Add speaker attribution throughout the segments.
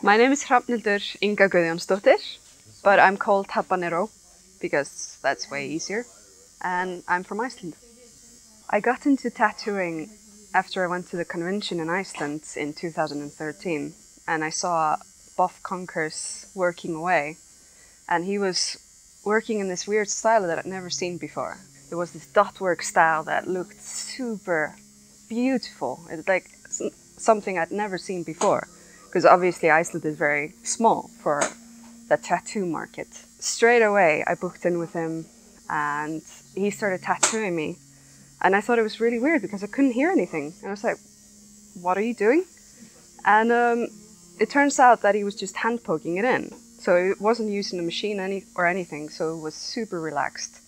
Speaker 1: My name is Hrafnhildur Inga Guðjónsdóttir, but I'm called Habba Nero because that's way easier. And I'm from Iceland. I got into tattooing after I went to the convention in Iceland in 2013, and I saw Buff Conkers working away, and he was working in this weird style that I'd never seen before. It was this dot work style that looked super beautiful. It's like something I'd never seen before, because obviously Iceland is very small for the tattoo market. Straight away I booked in with him and he started tattooing me, and I thought it was really weird because I couldn't hear anything, and I was like, what are you doing? And it turns out that he was just hand poking it in, so it wasn't using a machine or anything, so it was super relaxed.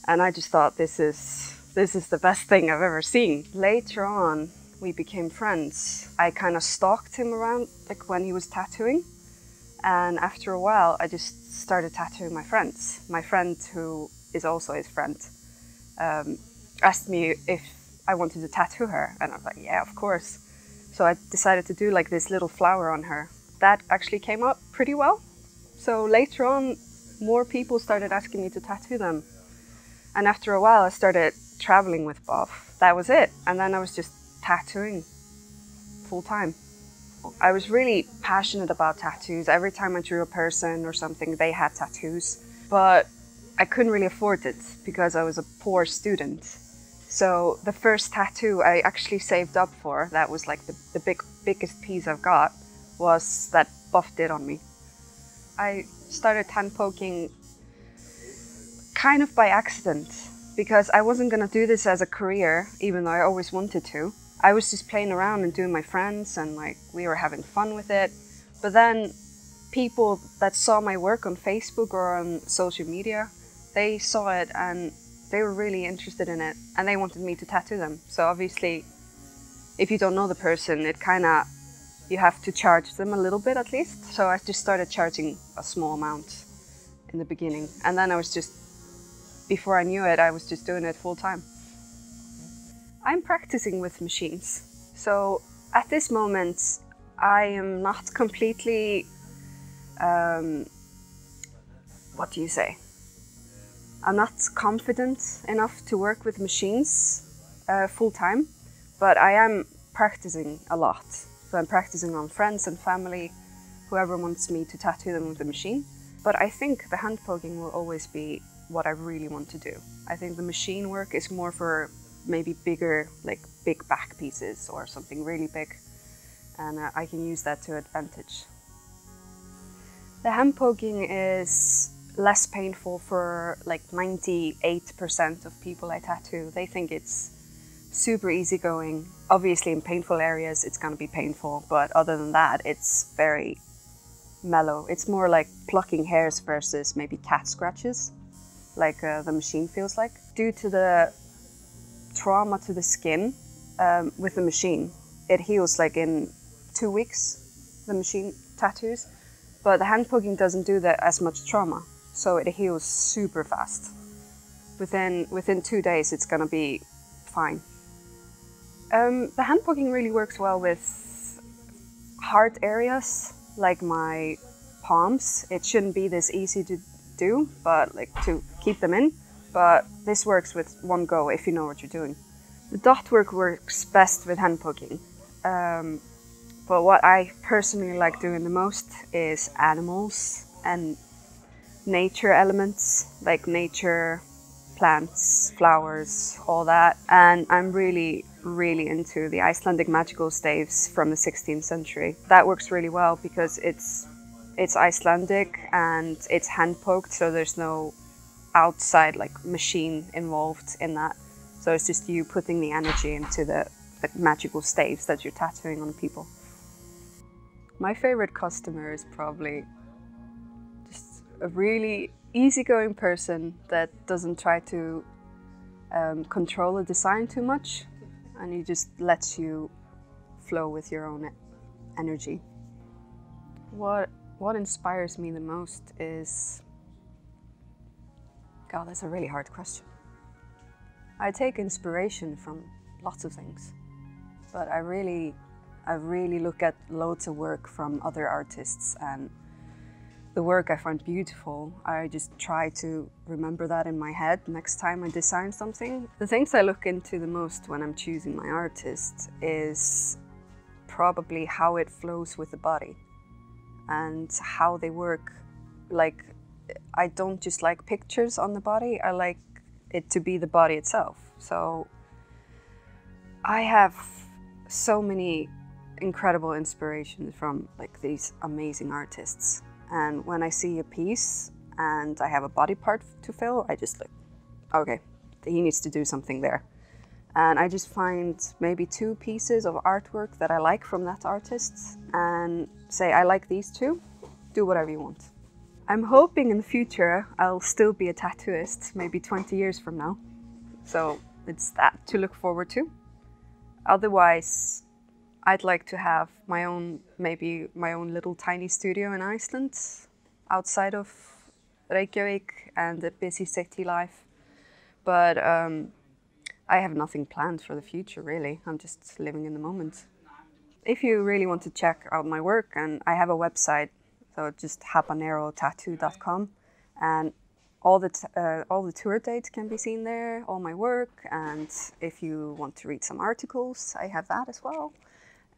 Speaker 1: And I just thought, this is the best thing I've ever seen. Later on we became friends. I kind of stalked him around like when he was tattooing, and after a while I just started tattooing my friends. My friend, who is also his friend, asked me if I wanted to tattoo her, and I was like, yeah, of course. So I decided to do like this little flower on her. That actually came out pretty well. So later on more people started asking me to tattoo them, and after a while I started traveling with Buff. That was it, and then I was just tattooing full time. I was really passionate about tattoos. Every time I drew a person or something, they had tattoos, but I couldn't really afford it because I was a poor student. So the first tattoo I actually saved up for, that was like the biggest piece I've got, was that Buff did on me. I started hand poking kind of by accident, because I wasn't gonna do this as a career, even though I always wanted to. I was just playing around and doing my friends, and like we were having fun with it. But then people that saw my work on Facebook or on social media, they saw it and they were really interested in it, and they wanted me to tattoo them. So obviously, if you don't know the person, you have to charge them a little bit at least. So I just started charging a small amount in the beginning, and then before I knew it, I was just doing it full time. I'm practicing with machines. So at this moment, I am not completely, what do you say? I'm not confident enough to work with machines full time, but I am practicing a lot. So I'm practicing on friends and family, whoever wants me to tattoo them with a machine. But I think the hand poking will always be what I really want to do. I think the machine work is more for maybe bigger, like big back pieces or something really big, and I can use that to advantage. The hand poking is less painful for like 98% of people I tattoo. They think it's super easygoing. Obviously in painful areas it's gonna be painful, but other than that it's very mellow. It's more like plucking hairs versus maybe cat scratches, like the machine feels like. Due to the trauma to the skin with the machine, it heals like in 2 weeks, the machine tattoos, but the hand poking doesn't do that as much trauma, so it heals super fast. Within 2 days it's gonna be fine. The hand poking really works well with hard areas like my palms. It shouldn't be this easy to do, but like to keep them in. But this works with one go if you know what you're doing. The dot work works best with hand poking. But what I personally like doing the most is animals and nature elements, like nature, plants, flowers, all that. And I'm really into the Icelandic magical staves from the 16th century. That works really well because it's Icelandic and it's hand poked, so there's no outside like machine involved in that. So it's just you putting the energy into the magical staves that you're tattooing on people. My favorite customer is probably just a really easygoing person that doesn't try to control the design too much, and he just lets you flow with your own energy. What inspires me the most is, God, that's a really hard question. I take inspiration from lots of things, but I really I really look at loads of work from other artists, and the work I find beautiful, I just try to remember that in my head next time I design something. The things I look into the most when I'm choosing my artist is probably how it flows with the body and how they work. Like, I don't just like pictures on the body, I like it to be the body itself. So I have so many incredible inspirations from like these amazing artists. And when I see a piece and I have a body part to fill, I just like, okay, he needs to do something there. And I just find maybe 2 pieces of artwork that I like from that artist and say, I like these 2, do whatever you want. I'm hoping in the future I'll still be a tattooist, maybe 20 years from now. So it's that to look forward to. Otherwise, I'd like to have my own, maybe my own little tiny studio in Iceland, outside of Reykjavik and the busy city life. But I have nothing planned for the future, really. I'm just living in the moment. If you really want to check out my work, and I have a website, so just habbanerotattoo.com, and all the tour dates can be seen there, all my work, and if you want to read some articles, I have that as well.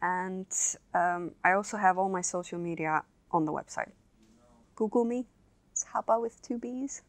Speaker 1: And I also have all my social media on the website. Google me, it's Habba with 2 B's.